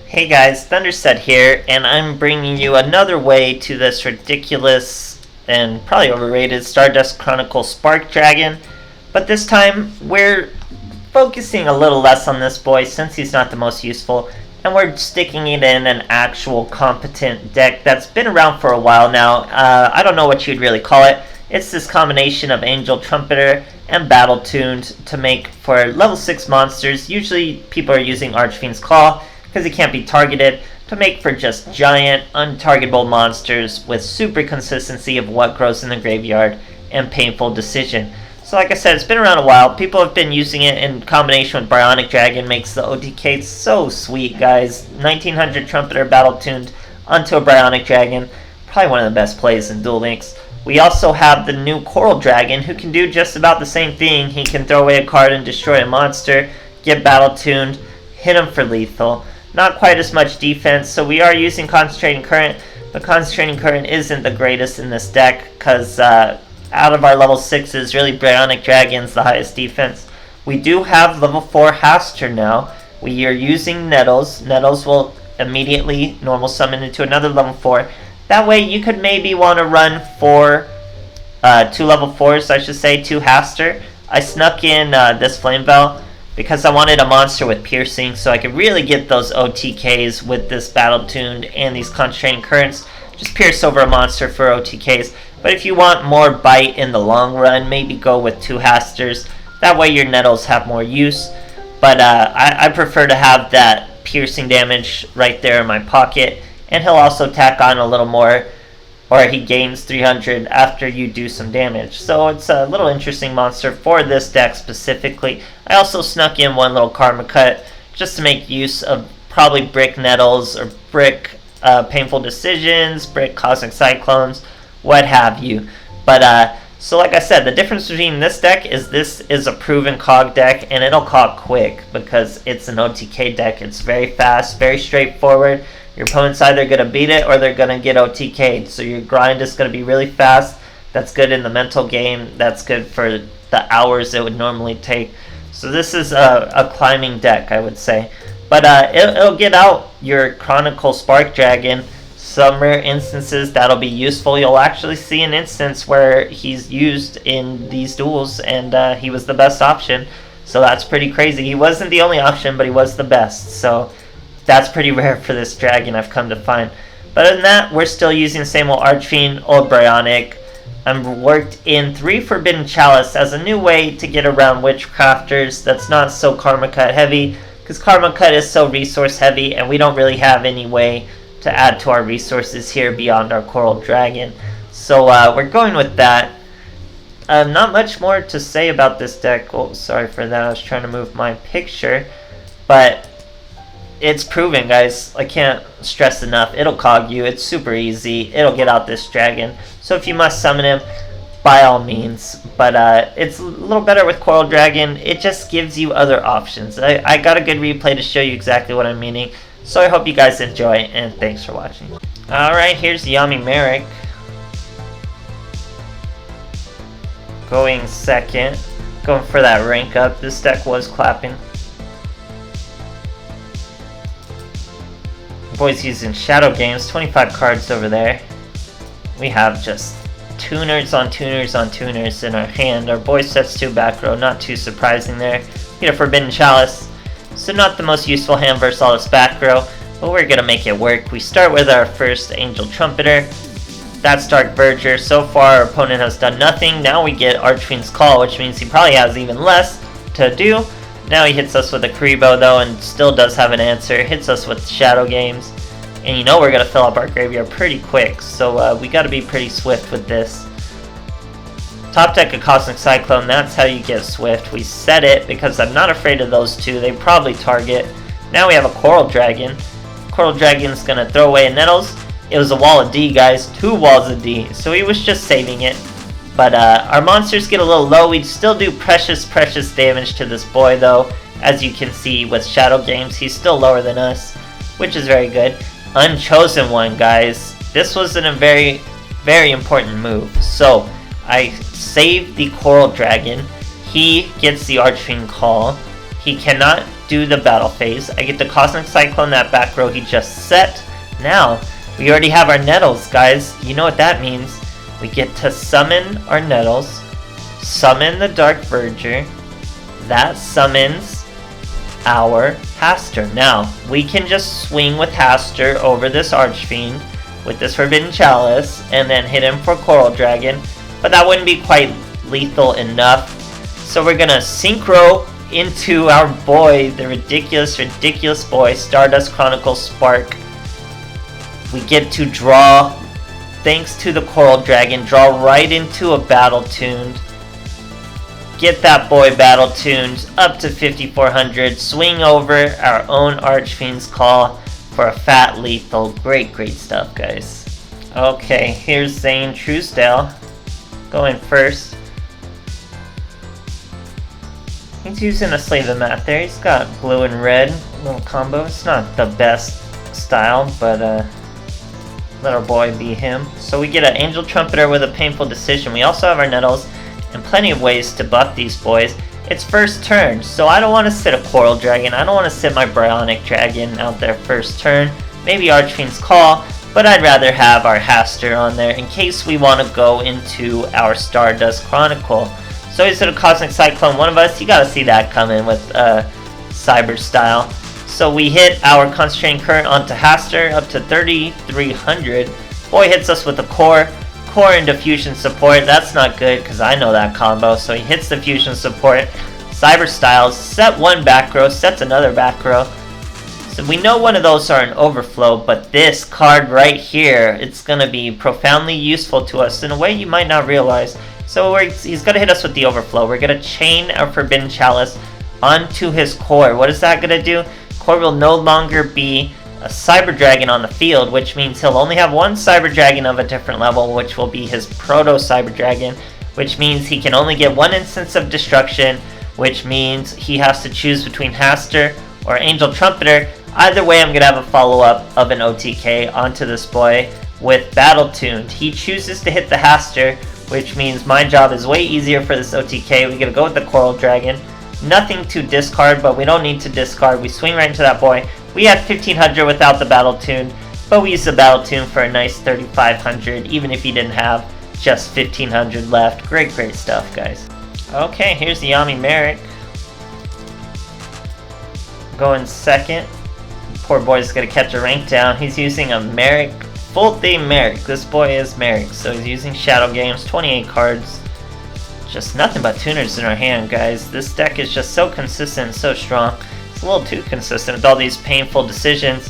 Hey guys, THUNDERSTUD here, and I'm bringing you another way to this ridiculous and probably overrated Stardust Chronicle Spark Dragon. But this time, we're focusing a little less on this boy since he's not the most useful, and we're sticking it in an actual competent deck that's been around for a while now. I don't know what you'd really call it. It's this combination of Angel Trumpeter and Battle Tuned to make for level 6 monsters. Usually people are using Archfiend's Claw because he can't be targeted, to make for just giant, untargetable monsters with super consistency of what grows in the graveyard and painful decision. So like I said, it's been around a while. People have been using it in combination with Bionic Dragon, makes the OTK so sweet, guys. 1900 Trumpeter Battle Tuned onto a Bionic Dragon, probably one of the best plays in Duel Links. We also have the new Coral Dragon, who can do just about the same thing. He can throw away a card and destroy a monster, get Battle Tuned, hit him for lethal. Not quite as much defense, so we are using Concentrating Current, but Concentrating Current isn't the greatest in this deck, because out of our level 6s, really Bionic Dragon's the highest defense. We do have level 4 Haster now. We are using Nettles. Nettles will immediately normal summon into another level 4. That way you could maybe want to run 2 level 4s, I should say, 2 Haster. I snuck in this Flame Bell because I wanted a monster with piercing, so I could really get those OTKs with this Battle Tuned and these Concentrating Currents. Just pierce over a monster for OTKs. But if you want more bite in the long run, maybe go with 2 Hasters. That way your Nettles have more use. But I prefer to have that piercing damage right there in my pocket. And he'll also tack on a little more, or he gains 300 after you do some damage. So it's a little interesting monster for this deck specifically. I also snuck in one little Karma Cut just to make use of probably Brick Nettles or Brick Painful Decisions, Brick Cosmic Cyclones, what have you. But so like I said, the difference between this deck is a proven Cog deck, and it'll Cog quick because it's an OTK deck. It's very fast, very straightforward. Your opponent's either going to beat it or they're going to get OTK'd. So your grind is going to be really fast. That's good in the mental game. That's good for the hours it would normally take. So this is a climbing deck, I would say. But it'll get out your Chronicle Spark Dragon. Some rare instances that'll be useful. You'll actually see an instance where he's used in these duels and he was the best option. So that's pretty crazy. He wasn't the only option, but he was the best. So that's pretty rare for this dragon, I've come to find. But other than that, we're still using the same old Archfiend, old Bionic. I've worked in 3 Forbidden Chalice as a new way to get around Witchcrafters that's not so Karma Cut heavy, because Karma Cut is so resource heavy and we don't really have any way to add to our resources here beyond our Coral Dragon. So we're going with that. Not much more to say about this deck. Oh, sorry for that, I was trying to move my picture. But it's proven, guys. I can't stress enough. It'll Cog you. It's super easy. It'll get out this dragon. So if you must summon him, by all means. But it's a little better with Coral Dragon. It just gives you other options. I got a good replay to show you exactly what I'm meaning. So I hope you guys enjoy, and thanks for watching. Alright, here's Yummy Merrick. Going second. Going for that rank up. This deck was clapping. Boys using Shadow Games, 25 cards over there. We have just tuners on tuners on tuners in our hand. Our boy sets 2 back row, not too surprising there. Get a Forbidden Chalice, so not the most useful hand versus all this back row, but we're gonna make it work. We start with our first Angel Trumpeter. That's Dark Verger. So far our opponent has done nothing. Now we get Archfiend's Call, which means he probably has even less to do. Now he hits us with a Karibo though, and still does have an answer. Hits us with Shadow Games. And you know we're going to fill up our graveyard pretty quick. So we got to be pretty swift with this. Top deck a Cosmic Cyclone. That's how you get swift. We set it because I'm not afraid of those 2. They probably target. Now we have a Coral Dragon. Coral Dragon's going to throw away a Nettles. It was a wall of D, guys. 2 walls of D. So he was just saving it. But our monsters get a little low. We still do precious damage to this boy, though. As you can see with Shadow Games, he's still lower than us, which is very good. Unchosen One, guys. This was a very important move. So I saved the Coral Dragon. He gets the Archfiend Call. He cannot do the battle phase. I get the Cosmic Cyclone that back row he just set. Now, we already have our Nettles, guys. You know what that means. We get to summon our Nettles, summon the Dark Verger. That summons our Haster. Now, we can just swing with Haster over this Archfiend with this Forbidden Chalice and then hit him for Coral Dragon, but that wouldn't be quite lethal enough. So we're gonna Synchro into our boy, the ridiculous boy, Stardust Chronicle Spark. We get to draw, thanks to the Coral Dragon, draw right into a Battle Tuned. Get that boy Battle Tuned up to 5400, swing over our own Archfiend's Call for a fat lethal. Great stuff, guys. Okay, here's Zayn Truesdale going first. He's using a Slay the Mat there. He's got blue and red little combo. It's not the best style, but let our boy be him. So we get an Angel Trumpeter with a Painful Decision. We also have our Nettles and plenty of ways to buff these boys. It's first turn, so I don't want to sit a Coral Dragon. I don't want to sit my Bryonic Dragon out there first turn. Maybe Archfiend's Call, but I'd rather have our Haster on there in case we want to go into our Stardust Chronicle. So he's a Cosmic Cyclone. One of us, you gotta see that coming with Cyber Style. So we hit our Concentrating Current onto Haster up to 3300. Boy hits us with a Core into Fusion Support. That's not good because I know that combo. So he hits the Fusion Support. Cyber Styles, set one back row, sets another back row. So we know one of those are an Overflow, but this card right here, it's gonna be profoundly useful to us in a way you might not realize. So he's gonna hit us with the Overflow. We're gonna chain our Forbidden Chalice onto his Core. What is that gonna do? Core will no longer be a Cyber Dragon on the field, which means he'll only have one Cyber Dragon of a different level, which will be his Proto Cyber Dragon, which means he can only get one instance of Destruction, which means he has to choose between Haster or Angel Trumpeter. Either way, I'm gonna have a follow-up of an OTK onto this boy with Battle Tuned. He chooses to hit the Haster, which means my job is way easier for this OTK. We're gonna go with the Coral Dragon. Nothing to discard, but we don't need to discard. We swing right into that boy. We had 1500 without the Battle Tune, but we used the Battle Tune for a nice 3500, even if he didn't have just 1500 left. Great stuff, guys. Okay, here's the Ami Merrick. Going second. Poor boy's gonna catch a rank down. He's using a Merrick, full theme Merrick. This boy is Merrick, so he's using Shadow Games, 28 cards. Just nothing but tuners in our hand, guys. This deck is just so consistent, so strong. It's a little too consistent with all these Painful Decisions,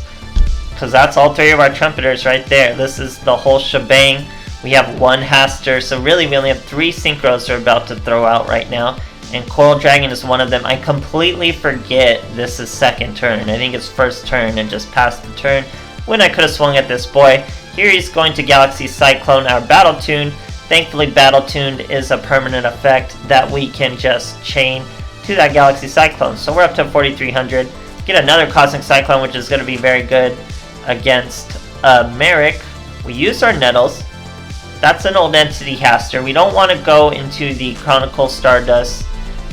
because that's all three of our Trumpeters right there. This is the whole shebang. We have one Haster, so really we only have 3 Synchros we're about to throw out right now, and Coral Dragon is one of them. I completely forget this is second turn. I think it's first turn and just passed the turn when I could have swung at this boy. Here he's going to Galaxy Cyclone, our Battle Tuned. Thankfully, Battle Tuned is a permanent effect that we can just chain to that Galaxy Cyclone. So we're up to 4300. Get another Cosmic Cyclone, which is going to be very good against Merrick. We use our Nettles. That's an old entity Haster. We don't want to go into the Chronicle Stardust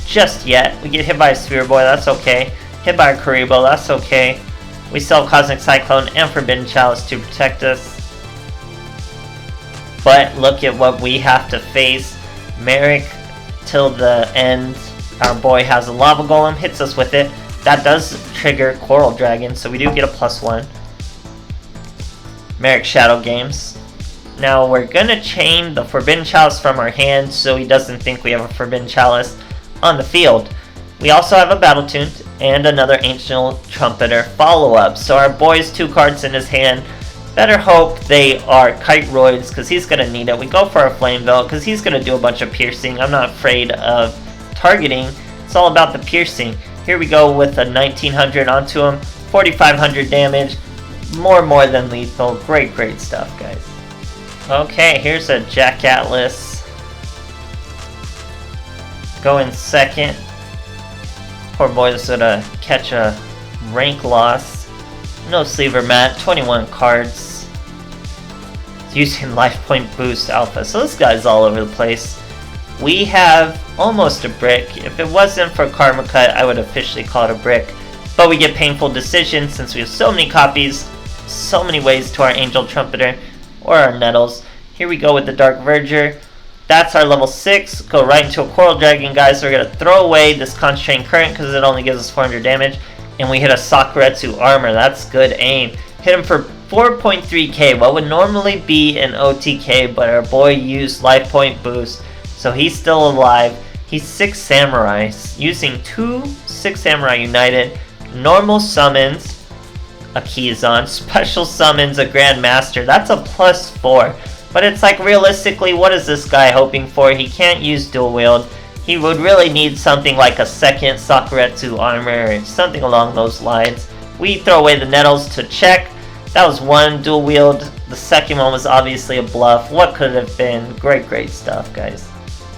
just yet. We get hit by a Sphere Boy, that's okay. Hit by a Karibo, that's okay. We still have Cosmic Cyclone and Forbidden Chalice to protect us. But look at what we have to face. Merrick till the end. Our boy has a Lava Golem, hits us with it. That does trigger Coral Dragon, so we do get a +1. Merrick Shadow Games. Now we're gonna chain the Forbidden Chalice from our hand so he doesn't think we have a Forbidden Chalice on the field. We also have a Battle Tuned and another Ancient Trumpeter follow-up. So our boy's 2 cards in his hand. Better hope they are Kite Roids, because he's going to need it. We go for a Flame Veil, because he's going to do a bunch of piercing. I'm not afraid of targeting. It's all about the piercing. Here we go with a 1900 onto him. 4500 damage. More than lethal. Great stuff, guys. Okay, here's a Jack Atlas. Going second. Poor boy's going to catch a rank loss. No sleever mat, 21 cards. It's using Life Point Boost Alpha, so this guy's all over the place. we have almost a brick. If it wasn't for Karma Cut, I would officially call it a brick. But we get Painful Decision since we have so many copies, so many ways to our Angel Trumpeter or our Nettles. Here we go with the Dark Verger. That's our level 6. Go right into a Coral Dragon, guys. We're going to throw away this Concentrating Current because it only gives us 400 damage. And we hit a Sakuretsu Armor. That's good aim. Hit him for 4.3k. What would normally be an OTK, but our boy used Life Point Boost. So he's still alive. He's 6 Samurai. Using 2 6 Samurai United. Normal summons a Keyzon. Special summons a Grandmaster. That's a +4. But it's like, realistically, what is this guy hoping for? He can't use dual wield. He would really need something like a second Sakuretsu Armor or something along those lines. We throw away the Nettles to check. That was one dual wield. The second one was obviously a bluff. What could it have been? Great, great stuff, guys.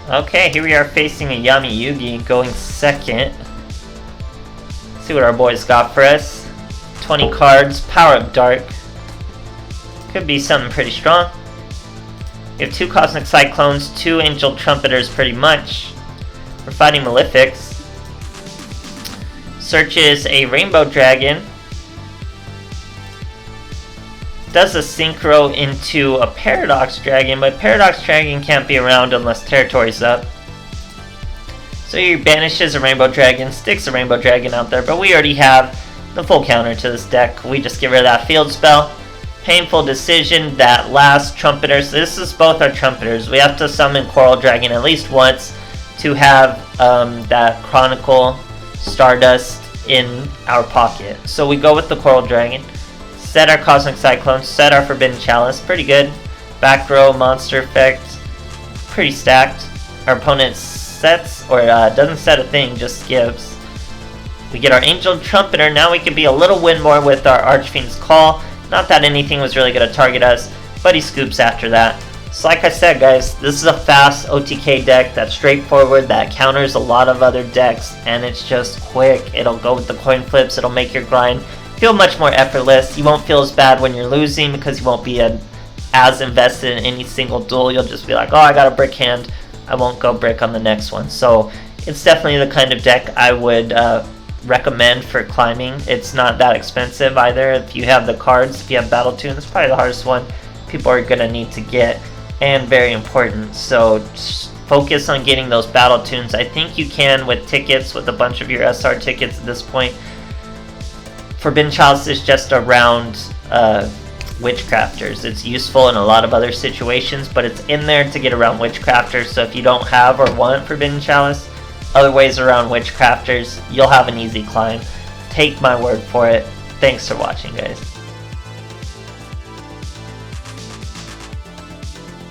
Okay, here we are facing a Yummy Yugi going second. Let's see what our boys got for us. 20 cards, Power Up Dark. Could be something pretty strong. We have 2 Cosmic Cyclones, 2 Angel Trumpeters pretty much. We're fighting Malefics. Searches a Rainbow Dragon. Does a Synchro into a Paradox Dragon, but Paradox Dragon can't be around unless Territory's up. So he banishes a Rainbow Dragon, sticks a Rainbow Dragon out there, but we already have the full counter to this deck. We just get rid of that field spell. Painful Decision, that last Trumpeter. So this is both our Trumpeters. We have to summon Coral Dragon at least once to have that Chronicle Stardust in our pocket. So we go with the Coral Dragon. Set our Cosmic Cyclone, set our Forbidden Chalice, pretty good. Back row, Monster Effect, pretty stacked. Our opponent sets, or doesn't set a thing, just gives. We get our Angel Trumpeter, now we can be a little win more with our Archfiend's Call. Not that anything was really going to target us, but he scoops after that. So like I said, guys, this is a fast OTK deck that's straightforward, that counters a lot of other decks, and it's just quick. It'll go with the coin flips, it'll make your grind feel much more effortless. You won't feel as bad when you're losing because you won't be as invested in any single duel. You'll just be like, oh, I got a brick hand, I won't go brick on the next one. So it's definitely the kind of deck I would recommend for climbing. It's not that expensive either. If you have the cards, if you have Battle Tune, it's probably the hardest one people are going to need to get, and very important. So just focus on getting those Battle Tunes. I think you can with tickets, with a bunch of your SR tickets at this point. Forbidden Chalice is just around Witchcrafters. It's useful in a lot of other situations, but it's in there to get around Witchcrafters. So if you don't have or want Forbidden Chalice, other ways around Witchcrafters, you'll have an easy climb. Take my word for it. Thanks for watching, guys.